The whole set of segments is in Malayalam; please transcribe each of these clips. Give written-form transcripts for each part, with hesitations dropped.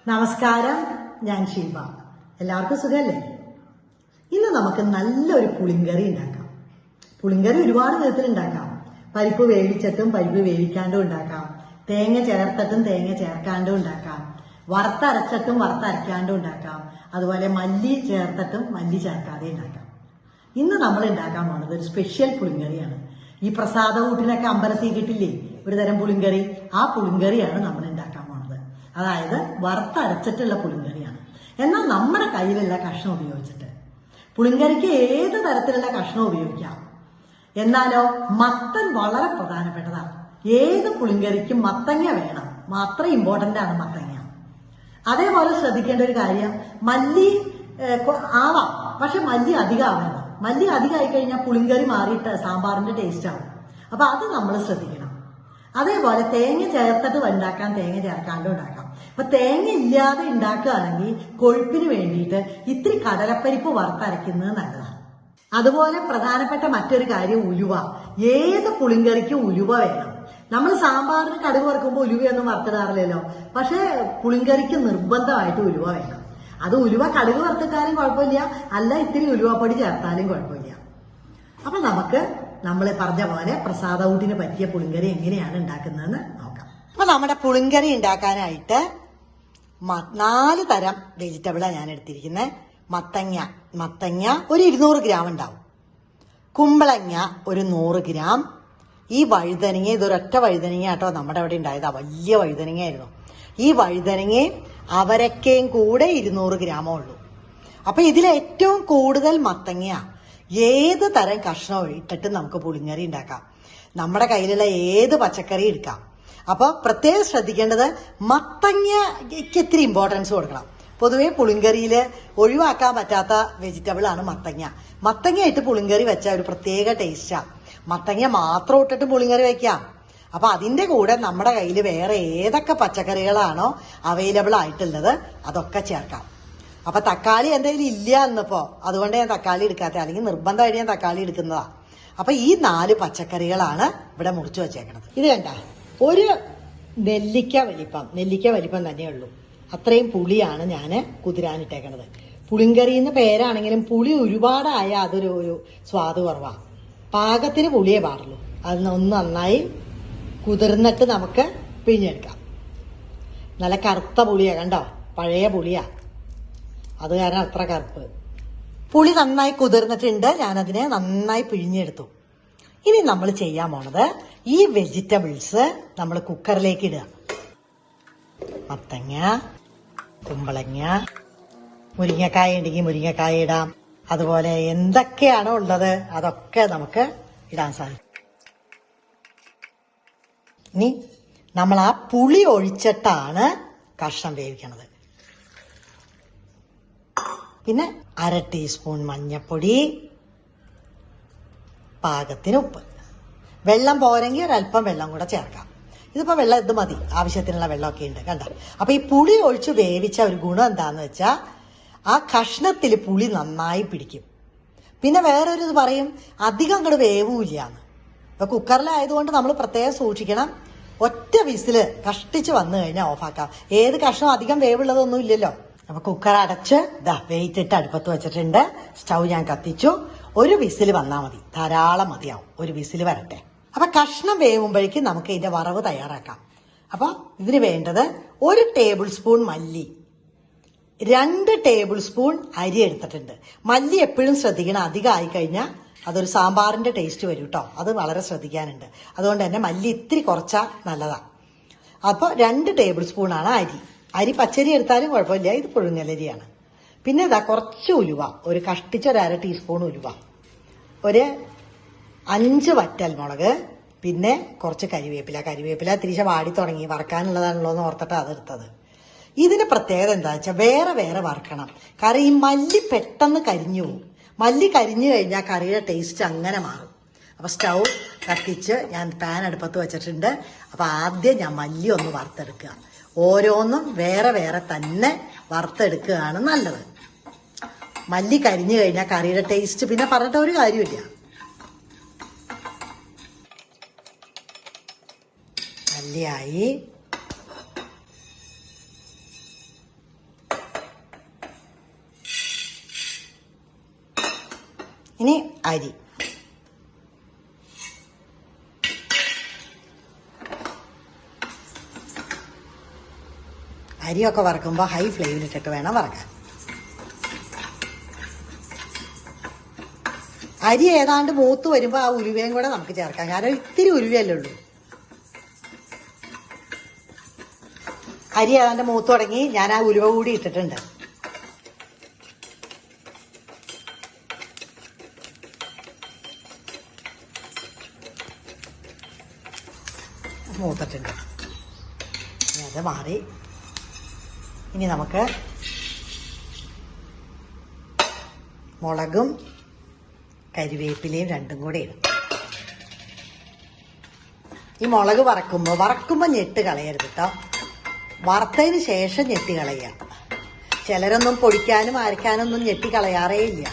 നമസ്കാരം, ഞാൻ ശിൽപ. എല്ലാവർക്കും സുഖമല്ലേ? ഇന്ന് നമുക്ക് നല്ലൊരു പുളിങ്കറി ഉണ്ടാക്കാം. പുളിങ്കറി ഒരുപാട് വിധത്തിൽ ഉണ്ടാക്കാം. പരിപ്പ് വേവിച്ചിട്ടും പരിപ്പ് വേവിക്കാണ്ടും ഉണ്ടാക്കാം, തേങ്ങ ചേർത്തിട്ടും തേങ്ങ ചേർക്കാണ്ടും ഉണ്ടാക്കാം, വറുത്തരച്ചിട്ടും വറുത്തരയ്ക്കാണ്ടും ഉണ്ടാക്കാം, അതുപോലെ മല്ലി ചേർത്തിട്ടും മല്ലി ചേർക്കാതെ ഉണ്ടാക്കാം. ഇന്ന് നമ്മൾ ഉണ്ടാക്കാൻ പോകുന്നത് ഒരു സ്പെഷ്യൽ പുളിങ്കറിയാണ്. ഈ പ്രസാദ കൂട്ടിനൊക്കെ അമ്പലത്തിൽ കിട്ടില്ലേ ഒരു തരം പുളിങ്കറി, ആ പുളിങ്കറിയാണ് നമ്മൾ ഉണ്ടാക്കാൻ പോകുന്നത്. അതായത് വറുത്തരച്ചിട്ടുള്ള പുളിങ്കറിയാണ്. എന്നാൽ നമ്മുടെ കയ്യിലുള്ള കഷ്ണം ഉപയോഗിച്ചിട്ട് പുളിങ്കറിക്ക് ഏത് തരത്തിലുള്ള കഷ്ണം ഉപയോഗിക്കാം. എന്നാലോ മത്തൻ വളരെ പ്രധാനപ്പെട്ടതാണ്. ഏത് പുളിങ്കറിക്കും മത്തങ്ങ വേണം, അത്ര ഇമ്പോർട്ടന്റ് ആണ് മത്തങ്ങ. അതേപോലെ ശ്രദ്ധിക്കേണ്ട ഒരു കാര്യം, മല്ലി ആവാം, പക്ഷെ മല്ലി അധികം ആവണം. മല്ലി അധികമായി കഴിഞ്ഞാൽ പുളിങ്കറി മാറിയിട്ട് സാമ്പാറിന്റെ ടേസ്റ്റ് ആവും. അപ്പൊ അത് നമ്മൾ ശ്രദ്ധിക്കണം. അതേപോലെ തേങ്ങ ചേർത്തിട്ട് ഉണ്ടാക്കാം, തേങ്ങ ചേർക്കാണ്ടും ഉണ്ടാക്കാം. അപ്പൊ തേങ്ങ ഇല്ലാതെ ഉണ്ടാക്കുകയാണെങ്കിൽ കൊഴുപ്പിന് വേണ്ടിയിട്ട് ഇത്തിരി കടലപ്പരിപ്പ് വറുത്തരയ്ക്കുന്നത് നല്ലതാണ്. അതുപോലെ പ്രധാനപ്പെട്ട മറ്റൊരു കാര്യം ഉലുവ. ഏത് പുളിങ്കറിക്കും ഉലുവ വേണം. നമ്മൾ സാമ്പാറിന് കടുക് വറുക്കുമ്പോൾ ഉലുവയൊന്നും വറുത്തിടാറില്ലല്ലോ, പക്ഷെ പുളിങ്കറിക്ക് നിർബന്ധമായിട്ട് ഉലുവ വേണം. അത് ഉലുവ കടുക് വറുത്തിട്ടാലും കുഴപ്പമില്ല, അല്ല ഇത്തിരി ഉലുവപ്പൊടി ചേർത്താലും കുഴപ്പമില്ല. അപ്പൊ നമുക്ക് നമ്മൾ പറഞ്ഞ പോലെ പ്രസാദ ഊട്ടിന് പറ്റിയ പുളിങ്കറി എങ്ങനെയാണ് ഉണ്ടാക്കുന്നതെന്ന് നോക്കാം. അപ്പൊ നമ്മുടെ പുളിങ്കറി ഉണ്ടാക്കാനായിട്ട് 4 തരം വെജിറ്റബിളാണ് ഞാൻ എടുത്തിരിക്കുന്നത്. മത്തങ്ങ ഒരു 200 ഗ്രാം ഉണ്ടാവും, കുമ്പളങ്ങ ഒരു 100 ഗ്രാം, ഈ വഴുതനങ്ങ ഇതൊരൊറ്റ വഴുതനങ്ങ കേട്ടോ നമ്മുടെ അവിടെ ഉണ്ടായതാ, വലിയ വഴുതനങ്ങയായിരുന്നു. ഈ വഴുതനങ്ങയും അവരക്കയും കൂടെ 200 ഗ്രാമേ ഉള്ളൂ. അപ്പൊ ഇതിൽ ഏറ്റവും കൂടുതൽ മത്തങ്ങ. ഏത് തരം കഷ്ണം ഇട്ടിട്ട് നമുക്ക് പുളിങ്കറി ഉണ്ടാക്കാം. നമ്മുടെ കയ്യിലുള്ള ഏത് പച്ചക്കറി എടുക്കാം. അപ്പൊ പ്രത്യേകം ശ്രദ്ധിക്കേണ്ടത് മത്തങ്ങയ്ക്ക് ഇത്തിരി ഇമ്പോർട്ടൻസ് കൊടുക്കണം. പൊതുവെ പുളിങ്കറിയിൽ ഒഴിവാക്കാൻ പറ്റാത്ത വെജിറ്റബിൾ ആണ് മത്തങ്ങ. മത്തങ്ങ ഇട്ട് പുളിങ്കറി വെച്ചാൽ ഒരു പ്രത്യേക ടേസ്റ്റാ. മത്തങ്ങ മാത്രം ഇട്ടിട്ട് പുളിങ്കറി വെക്കാം. അപ്പൊ അതിന്റെ കൂടെ നമ്മുടെ കയ്യിൽ വേറെ ഏതൊക്കെ പച്ചക്കറികളാണോ അവൈലബിൾ ആയിട്ടുള്ളത് അതൊക്കെ ചേർക്കാം. അപ്പൊ തക്കാളി എന്റെ കയ്യിൽ ഇല്ല എന്നിപ്പോ, അതുകൊണ്ട് ഞാൻ തക്കാളി എടുക്കാത്ത, അല്ലെങ്കിൽ നിർബന്ധമായിട്ട് ഞാൻ തക്കാളി എടുക്കുന്നതാ. അപ്പൊ ഈ 4 പച്ചക്കറികളാണ് ഇവിടെ മുറിച്ചു വെച്ചേക്കണത്. ഇത് കണ്ട, ഒരു നെല്ലിക്ക വലിപ്പം തന്നെയുള്ളൂ. അത്രയും പുളിയാണ് ഞാൻ കുതിരാനിട്ടേക്കണത്. പുളിങ്കറി എന്ന് പേരാണെങ്കിലും പുളി ഒരുപാടായ അതൊരു സ്വാദ് കുറവാ. പാകത്തിന് പുളിയേ പാടുള്ളൂ. അത് ഒന്ന് നന്നായി കുതിർന്നിട്ട് നമുക്ക് പിഴിഞ്ഞെടുക്കാം. നല്ല കറുത്ത പുളിയാ, കണ്ടോ, പഴയ പുളിയാ, അത് കാരണം അത്ര കറുപ്പ്. പുളി നന്നായി കുതിർന്നിട്ടുണ്ട്, ഞാനതിനെ നന്നായി പിഴിഞ്ഞെടുത്തു. ഇനി നമ്മൾ ചെയ്യാൻ പോണത് ഈ വെജിറ്റബിൾസ് നമ്മൾ കുക്കറിലേക്ക് ഇടുക. മത്തങ്ങ, കുമ്പളങ്ങ, മുരിങ്ങക്കായ ഉണ്ടെങ്കിൽ മുരിങ്ങക്കായ ഇടാം. അതുപോലെ എന്തൊക്കെയാണോ ഉള്ളത് അതൊക്കെ നമുക്ക് ഇടാൻ സാധിക്കും. ഇനി നമ്മൾ ആ പുളി ഒഴിച്ചിട്ടാണ് കഷ്ണം വേവിക്കണത്. പിന്നെ 1/2 ടീസ്പൂൺ മഞ്ഞപ്പൊടി, പാകത്തിന് ഉപ്പ്. വെള്ളം പോരെങ്കിൽ ഒരല്പം വെള്ളം കൂടെ ചേർക്കാം. ഇതിപ്പോ വെള്ളം ഇത് മതി, ആവശ്യത്തിനുള്ള വെള്ളമൊക്കെ ഉണ്ട്, കണ്ട. അപ്പൊ ഈ പുളി ഒഴിച്ച് വേവിച്ച ഒരു ഗുണം എന്താന്ന് വെച്ചാൽ ആ കഷ്ണത്തിൽ പുളി നന്നായി പിടിക്കും. പിന്നെ വേറൊരു ഇത് പറയും, അധികം അങ്ങോട്ട് വേവൂല്ലാന്ന്. ഇപ്പൊ കുക്കറിലായതുകൊണ്ട് നമ്മൾ പ്രത്യേകം സൂക്ഷിക്കണം. ഒറ്റ വിസില് കഷ്ടിച്ച് വന്നു കഴിഞ്ഞാൽ ഓഫാക്കാം. ഏത് കഷ്ണം അധികം വേവുള്ളതൊന്നും ഇല്ലല്ലോ. അപ്പൊ കുക്കർ അടച്ച് വെയിറ്റ് ഇട്ട് അടുപ്പത്ത് വെച്ചിട്ടുണ്ട്. സ്റ്റൗ ഞാൻ കത്തിച്ചു. ഒരു വിസിൽ വന്നാൽ മതി, ധാരാളം മതിയാവും. ഒരു വിസിൽ വരട്ടെ. അപ്പൊ കഷ്ണം വേവുമ്പോഴേക്കും നമുക്ക് ഇതിന്റെ വറവ് തയ്യാറാക്കാം. അപ്പൊ ഇതിന് വേണ്ടത് 1 ടേബിൾ സ്പൂൺ മല്ലി, 2 ടേബിൾ സ്പൂൺ അരി എടുത്തിട്ടുണ്ട്. മല്ലി എപ്പോഴും ശ്രദ്ധിക്കണം, അധികം ആയിക്കഴിഞ്ഞാൽ അതൊരു സാമ്പാറിന്റെ ടേസ്റ്റ് വരും കേട്ടോ. അത് വളരെ ശ്രദ്ധിക്കാനുണ്ട്. അതുകൊണ്ട് തന്നെ മല്ലി ഇത്തിരി കുറച്ചാൽ നല്ലതാ. അപ്പൊ 2 ടേബിൾ സ്പൂൺ ആണ് അരി പച്ചരി എടുത്താലും കുഴപ്പമില്ല, ഇത് പുഴുങ്ങലരിയാണ്. പിന്നെ കുറച്ച് ഉലുവ, ഒരു കഷ്ടിച്ച 1/2 ടീസ്പൂൺ ഉലുവ, ഒരു 5 വറ്റൽമുളക്, പിന്നെ കുറച്ച് കരിവേപ്പില തിരിച്ച് വാടി തുടങ്ങി, വറക്കാനുള്ളതാണല്ലോ എന്ന് ഓർത്തിട്ട് അതെടുത്തത്. ഇതിന് പ്രത്യേകത എന്താ വെച്ചാൽ വേറെ വേറെ വറക്കണം. കാരണം ഈ മല്ലി പെട്ടെന്ന് കരിഞ്ഞു പോകും. മല്ലി കരിഞ്ഞു കഴിഞ്ഞാൽ കറിയുടെ ടേസ്റ്റ് അങ്ങനെ മാറും. അപ്പൊ സ്റ്റൗ കത്തിച്ച് ഞാൻ പാൻ അടുപ്പത്ത് വെച്ചിട്ടുണ്ട്. അപ്പൊ ആദ്യം ഞാൻ മല്ലി ഒന്ന് വറുത്തെടുക്കുക. ഓരോന്നും വേറെ വേറെ തന്നെ വറുത്തെടുക്കുകയാണ് നല്ലത്. മല്ലി കരിഞ്ഞു കഴിഞ്ഞാൽ കറിയുടെ ടേസ്റ്റ് പിന്നെ പറഞ്ഞിട്ട് ഒരു കാര്യമില്ല. മല്ലിയായി, ഇനി അരി. അരിയൊക്കെ വറക്കുമ്പോൾ ഹൈ ഫ്ലെയിമിലിട്ടിട്ട് വേണം വറക്കാൻ. അരി ഏതാണ്ട് മൂത്ത് വരുമ്പോൾ ആ ഉലുവയും കൂടെ നമുക്ക് ചേർക്കാം. കാരണം ഇത്തിരി ഉലുവയല്ലേ ഉള്ളൂ. അരി ഏതാണ്ട് മൂത്ത് തുടങ്ങി. ഞാൻ ആ ഉലുവ കൂടി ഇട്ടിട്ടുണ്ട്. മൂത്തിട്ടുണ്ട്. അത് മാറി. ഇനി നമുക്ക് മുളകും കരിവേപ്പിലയും രണ്ടും കൂടെ ഇടും. ഈ മുളക് വറക്കുമ്പോൾ ഞെട്ട് കളയരുത് കേട്ടോ. വറുത്തതിന് ശേഷം ഞെട്ടി കളയുക. ചിലരൊന്നും പൊടിക്കാനും അരയ്ക്കാനൊന്നും ഞെട്ടി കളയാറേ ഇല്ല.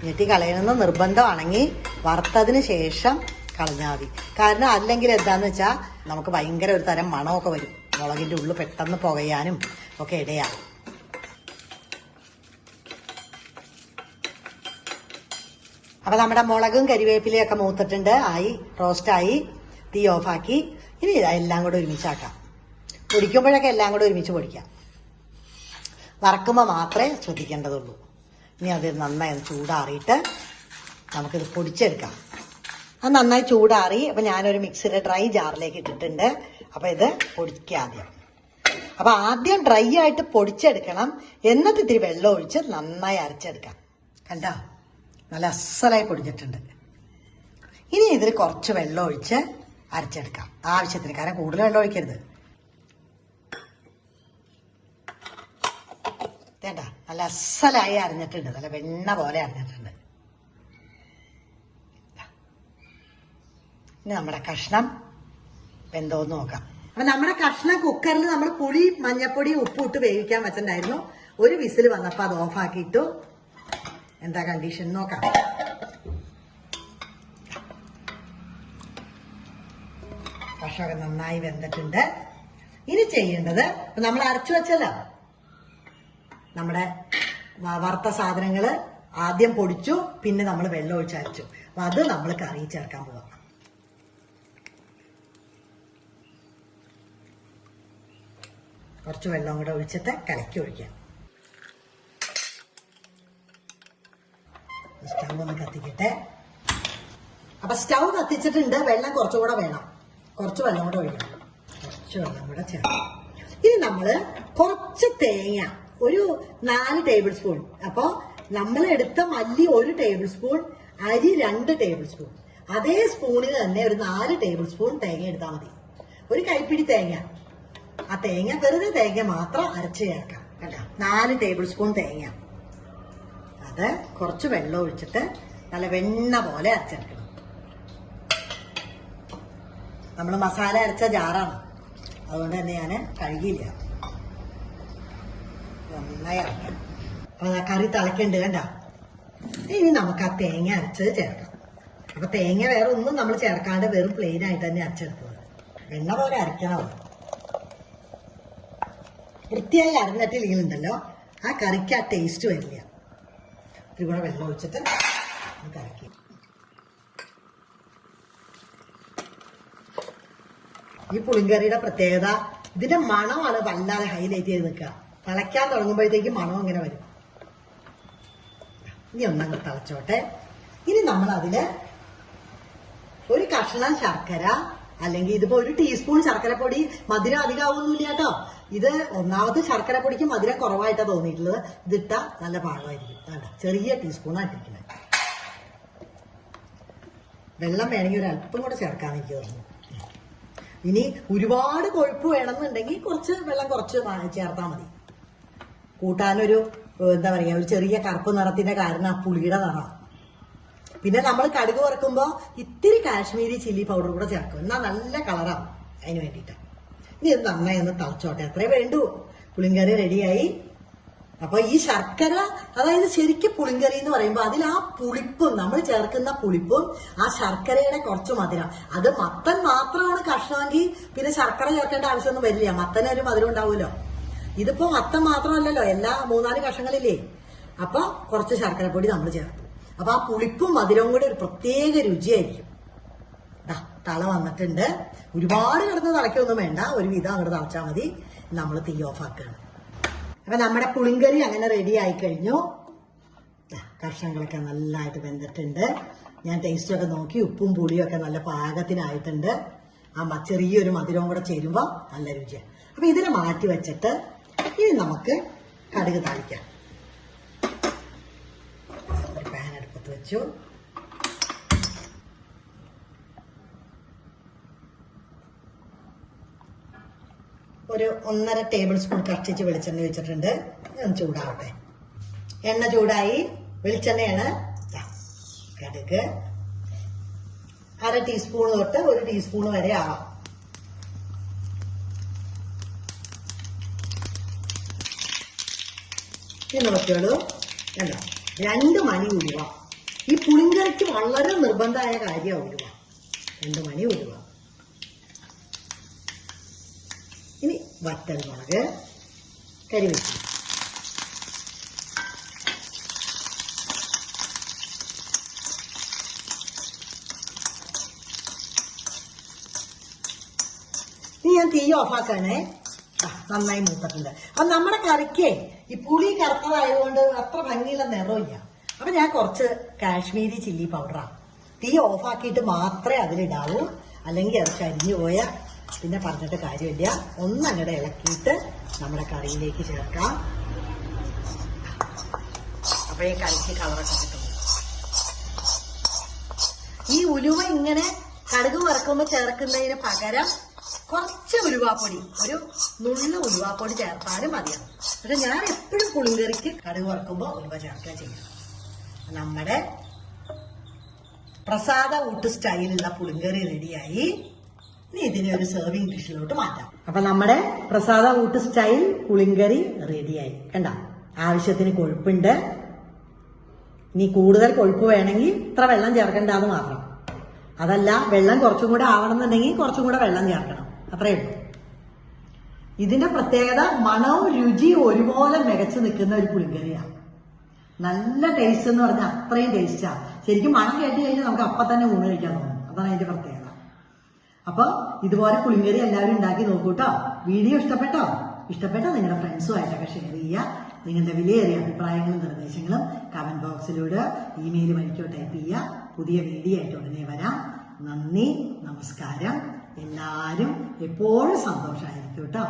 ഞെട്ടി കളയണമെന്ന് നിർബന്ധമാണെങ്കിൽ വറുത്തതിന് ശേഷം കളഞ്ഞാൽ മതി. കാരണം അല്ലെങ്കിൽ എന്താന്ന് വെച്ചാൽ നമുക്ക് ഭയങ്കര ഒരു തരം മണമൊക്കെ വരും. മുളകിൻ്റെ ഉള്ളിൽ പെട്ടെന്ന് പുകയാനും ഒക്കെ ഇടയാണ്. അപ്പം നമ്മുടെ മുളകും കരിവേപ്പിലയും ഒക്കെ മൂത്തിട്ടുണ്ട്. റോസ്റ്റായി. തീ ഓഫാക്കി. ഇനി എല്ലാം കൂടെ ഒരുമിച്ചാക്കാം. പൊടിക്കുമ്പോഴൊക്കെ എല്ലാം കൂടെ ഒരുമിച്ച് പൊടിക്കാം. വറക്കുമ്പോൾ മാത്രമേ ശ്രദ്ധിക്കേണ്ടതുള്ളൂ. ഇനി അത് നന്നായി ചൂടാറിയിട്ട് നമുക്കിത് പൊടിച്ചെടുക്കാം. അത് നന്നായി ചൂടാറി. അപ്പം ഞാനൊരു മിക്സിയുടെ ഡ്രൈ ജാറിലേക്ക് ഇട്ടിട്ടുണ്ട്. അപ്പം ഇത് പൊടിക്കുക ആദ്യം. അപ്പം ആദ്യം ഡ്രൈ ആയിട്ട് പൊടിച്ചെടുക്കണം. എന്നിട്ട് ഇത്തിരി വെള്ളം ഒഴിച്ച് നന്നായി അരച്ചെടുക്കാം. കണ്ടോ, നല്ല അസലായി പൊടിച്ചിട്ടുണ്ട്. ഇനി ഇതിൽ കുറച്ച് വെള്ളം ഒഴിച്ച് അരച്ചെടുക്കാം ആവശ്യത്തിന്. കാരണം കൂടുതൽ വെള്ളം ഒഴിക്കരുത്. വേണ്ട, നല്ല അസലായി അരഞ്ഞിട്ടുണ്ട്. നല്ല വെണ്ണ പോലെ അരഞ്ഞിട്ടുണ്ട്. ഇനി നമ്മുടെ കഷ്ണം വെന്തോന്ന് നോക്കാം. അപ്പൊ നമ്മുടെ കഷ്ണം കുക്കറിൽ നമ്മൾ പുളി, മഞ്ഞപ്പൊടി, ഉപ്പ് ഇട്ട് വേവിക്കാൻ വെച്ചിട്ടുണ്ടായിരുന്നു. ഒരു വിസിൽ വന്നപ്പോൾ അത് ഓഫാക്കിയിട്ടു. എന്താ കണ്ടീഷൻ നോക്കാം. കഷ്ണമൊക്കെ നന്നായി വെന്തിട്ടുണ്ട്. ഇനി ചെയ്യേണ്ടത്, നമ്മൾ അരച്ചു വെച്ചല്ലോ നമ്മുടെ വറുത്ത സാധനങ്ങള് ആദ്യം പൊടിച്ചു, പിന്നെ നമ്മൾ വെള്ളം ഒഴിച്ച് അരച്ചു. അപ്പൊ അത് നമ്മൾ കറി ചേർക്കാൻ പോവാം. കുറച്ച് വെള്ളം കൂടെ ഒഴിച്ചിട്ട് കലക്കി ഒഴിക്കാം. സ്റ്റൗ ഒന്ന് കത്തിക്കട്ടെ. അപ്പൊ സ്റ്റൗ കത്തിച്ചിട്ടുണ്ട്. വെള്ളം കുറച്ചുകൂടെ വേണം. കുറച്ച് വെള്ളം കൂടെ ഒഴിക്കണം. കുറച്ച് വെള്ളം കൂടെ ചേർക്കാം. ഇനി നമ്മള് കുറച്ച് തേങ്ങ, ഒരു 4 ടേബിൾ സ്പൂൺ. അപ്പൊ നമ്മൾ എടുത്ത മല്ലി 1 ടേബിൾ സ്പൂൺ, അരി 2 ടേബിൾ സ്പൂൺ. അതേ സ്പൂണിന് തന്നെ ഒരു 4 ടേബിൾ സ്പൂൺ തേങ്ങ എടുത്താൽ മതി. ഒരു കൈപ്പിടി തേങ്ങ. ആ തേങ്ങ വെറുതെ തേങ്ങ മാത്രം അരച്ച് ചേർക്കാം. കേട്ടോ, 4 ടേബിൾ സ്പൂൺ തേങ്ങ. അത് കുറച്ച് വെള്ളം ഒഴിച്ചിട്ട് നല്ല വെണ്ണ പോലെ അരച്ചെടുക്കണം. നമ്മൾ മസാല അരച്ച ജാറാണ്, അതുകൊണ്ട് തന്നെ ഞാൻ കഴുകിയില്ല. നന്നായി അരക്കാം. അപ്പൊ കറി തിളക്കുന്നുണ്ട്. കണ്ട, ഇനി നമുക്ക് ആ തേങ്ങ അരച്ചത് ചേർക്കാം. അപ്പൊ തേങ്ങ വേറെ ഒന്നും നമ്മൾ ചേർക്കാണ്ട് വെറും പ്ലെയിൻ ആയിട്ട് തന്നെ അരച്ചെടുത്തത്. വെണ്ണ പോലെ അരക്കണം. വൃത്തിയായി അരഞ്ഞിട്ടില്ലെങ്കിലുണ്ടല്ലോ ആ കറിക്ക് ആ ടേസ്റ്റ് വരില്ല. ഇത്തിരി കൂടെ വെള്ളം ഒഴിച്ചിട്ട് കറക്കി. ഈ പുളിങ്കറിയുടെ പ്രത്യേകത ഇതിന്റെ മണമാണ് വല്ലാതെ ഹൈലൈറ്റ് ചെയ്ത് നിൽക്കുക. തിളയ്ക്കാൻ തുടങ്ങുമ്പോഴത്തേക്ക് മണം ഇങ്ങനെ വരും. ഇനി ഒന്നങ്ങ് തിളച്ചോട്ടെ. ഇനി നമ്മൾ അതില് ഒരു കഷ്ണം ശർക്കര, അല്ലെങ്കിൽ ഇതിപ്പോ 1 ടീസ്പൂൺ ശർക്കരപ്പൊടി. മധുരം അധികമാവൊന്നുമില്ല കേട്ടോ. ഇത് ഒന്നാമത് ശർക്കര പൊടിക്ക് മധുരം കുറവായിട്ടാണ് തോന്നിയിട്ടുള്ളത്. ഇതിട്ട നല്ല പാകമായിരിക്കും. വേണ്ട, ചെറിയ ടീസ്പൂണാണ് ഇട്ടിരിക്കുന്നത്. വെള്ളം വേണമെങ്കിൽ ഒരല്പം കൂടെ ചേർക്കാന്ന് എനിക്ക് തോന്നുന്നു. ഇനി ഒരുപാട് കൊഴുപ്പ് വേണമെന്നുണ്ടെങ്കിൽ കുറച്ച് വെള്ളം കുറച്ച് ചേർത്താൽ മതി. കൂട്ടാനൊരു എന്താ പറയുക, ഒരു ചെറിയ കറുപ്പ് നിറത്തിന്റെ കാരണം പുളിയുടെ നിറം. പിന്നെ നമ്മൾ കടുക് വറക്കുമ്പോൾ ഇത്തിരി കാശ്മീരി ചില്ലി പൗഡർ കൂടെ ചേർക്കും. എന്നാൽ നല്ല കളറാവും. അതിന് വേണ്ടിയിട്ട് ഇനി ഇത് നന്നായി ഒന്ന് തിളച്ചോട്ടെ. അത്രേ വേണ്ടു. പുളിങ്കറി റെഡിയായി. അപ്പൊ ഈ ശർക്കര, അതായത് ശരിക്കും പുളിങ്കറി എന്ന് പറയുമ്പോൾ അതിൽ ആ പുളിപ്പും, നമ്മൾ ചേർക്കുന്ന പുളിപ്പും ആ ശർക്കരയുടെ കുറച്ച് മധുരം. അത് മത്തൻ മാത്രമാണ് കഷ്ണമെങ്കിൽ പിന്നെ ശർക്കര ചേർക്കേണ്ട ആവശ്യമൊന്നും വരില്ല. മത്തനൊരു മധുരം ഉണ്ടാവുമല്ലോ. ഇതിപ്പോ മത്തൻ മാത്രമല്ലല്ലോ, എല്ലാ 3-4 കഷ്ണങ്ങളില്ലേ. അപ്പൊ കുറച്ച് ശർക്കരപ്പൊടി നമ്മൾ ചേർത്തു. അപ്പൊ ആ പുളിപ്പും മധുരവും കൂടെ ഒരു പ്രത്യേക രുചിയായിരിക്കും. തള വന്നിട്ടുണ്ട്. ഒരുപാട് കിടന്ന് തിളയ്ക്കൊന്നും വേണ്ട, ഒരു വിധം അങ്ങോട്ട് തിളച്ചാൽ മതി. നമ്മൾ തീ ഓഫ് ആക്കുകയാണ്. അപ്പൊ നമ്മുടെ പുളിങ്കറി അങ്ങനെ റെഡി ആയി കഴിഞ്ഞു. കഷ്ണങ്ങളൊക്കെ നല്ലതായിട്ട് വെന്തിട്ടുണ്ട്. ഞാൻ ടേസ്റ്റൊക്കെ നോക്കി, ഉപ്പും പുളിയും ഒക്കെ നല്ല പാകത്തിനായിട്ടുണ്ട്. ആ ചെറിയൊരു മധുരവും കൂടെ ചേരുമ്പോൾ നല്ല രുചിയാണ്. അപ്പൊ ഇതിനെ മാറ്റി വെച്ചിട്ട് ഇനി നമുക്ക് കടുക് താളിക്കാം. ഒരു പാൻ അടുപ്പത്ത് വെച്ചു. ഒരു 1.5 ടേബിൾ സ്പൂൺ കഷ്ടിച്ച് വെളിച്ചെണ്ണ വെച്ചിട്ടുണ്ട്. ഒന്ന് ചൂടാവട്ടെ. എണ്ണ ചൂടായി, വെളിച്ചെണ്ണയാണ്. കടുക് 1/2 ടീസ്പൂൺ തൊട്ട് 1 ടീസ്പൂൺ വരെ ആവാം. ഇത് നോക്കിയോളൂ, എന്താ 2 മണി ഉലുവ. ഈ പുളിങ്കറിക്ക് വളരെ നിർബന്ധമായ കാര്യമാണ് ഉലുവ. 2 മണി ഉലുവ. ഇനി വറ്റൽ മുളക്, കരിവേപ്പില. ഇനി ഞാൻ തീ ഓഫാക്കാനേ. നന്നായി മൂത്തിട്ടുണ്ട്. അപ്പൊ നമ്മുടെ കറിക്ക് ഈ പുളി കറുത്തതായതുകൊണ്ട് അത്ര ഭംഗിയുള്ള നിറമില്ല. അപ്പൊ ഞാൻ കുറച്ച് കാശ്മീരി ചില്ലി പൗഡറാണ്. തീ ഓഫാക്കിയിട്ട് മാത്രമേ അതിലിടാവൂ, അല്ലെങ്കിൽ അത് കരിഞ്ഞു പോയാൽ പിന്നെ പറഞ്ഞിട്ട് കാര്യമില്ല. ഒന്നങ്ങടെ ഇളക്കിയിട്ട് നമ്മുടെ കറിയിലേക്ക് ചേർക്കാം. അപ്പോഴേ കറിക്ക് കളറൊക്കെ കിട്ടും. ഈ ഉലുവ ഇങ്ങനെ കടുക് വറക്കുമ്പോൾ ചേർക്കുന്നതിന് പകരം കുറച്ച് ഉലുവാപ്പൊടി, ഒരു നുള്ള ഉലുവാപ്പൊടി ചേർത്താലും മതിയാണ്. പക്ഷെ ഞാൻ എപ്പോഴും പുളിങ്കറിക്ക് കടുക് വറക്കുമ്പോൾ ഉലുവ ചേർക്കുക ചെയ്യണം. നമ്മുടെ പ്രസാദ ഊട്ട് സ്റ്റൈലുള്ള പുളിങ്കറി റെഡിയായി. ഇനി ഇതിനെ ഒരു സെർവിങ് ഡിഷിലോട്ട് മാറ്റാം. അപ്പൊ നമ്മുടെ പ്രസാദ ഊട്ട് സ്റ്റൈൽ പുളിങ്കറി റെഡിയായി. കണ്ട, ആവശ്യത്തിന് കൊഴുപ്പുണ്ട്. ഇനി കൂടുതൽ കൊഴുപ്പ് വേണമെങ്കിൽ ഇത്ര വെള്ളം ചേർക്കേണ്ടത് മാത്രം. അതല്ല, വെള്ളം കുറച്ചും കൂടെ ആവണമെന്നുണ്ടെങ്കിൽ കുറച്ചും കൂടെ വെള്ളം ചേർക്കണം. അത്രയേ ഉള്ളൂ. ഇതിന്റെ പ്രത്യേകത മണവും രുചിയും ഒരുപോലെ മികച്ചു നിൽക്കുന്ന ഒരു പുളിങ്കറിയാണ്. നല്ല ടേസ്റ്റ് എന്ന് പറഞ്ഞാൽ അത്രയും ടേസ്റ്റാ. ശരിക്കും മണം കേട്ട് കഴിഞ്ഞാൽ നമുക്ക് അപ്പം തന്നെ ഊണ് കഴിക്കാൻ തോന്നും. അതാണ് അതിന്റെ പ്രത്യേകത. അപ്പൊ ഇതുപോലെ പുളിങ്കറി എല്ലാവരും ഉണ്ടാക്കി നോക്കൂട്ടോ. വീഡിയോ ഇഷ്ടപ്പെട്ടോ? ഇഷ്ടപ്പെട്ടാൽ നിങ്ങളുടെ ഫ്രണ്ട്സുമായിട്ടൊക്കെ ഷെയർ ചെയ്യുക. നിങ്ങളുടെ വിലയേറിയ അഭിപ്രായങ്ങളും നിർദ്ദേശങ്ങളും കമന്റ് ബോക്സിലൂടെ, ഇമെയിൽ വഴിക്കോ ടൈപ്പ് ചെയ്യുക. പുതിയ വീഡിയോ ആയിട്ട് ഉടനെ വരാം. നന്ദി, നമസ്കാരം. എല്ലാവരും എപ്പോഴും സന്തോഷമായിരിക്കും കേട്ടോ.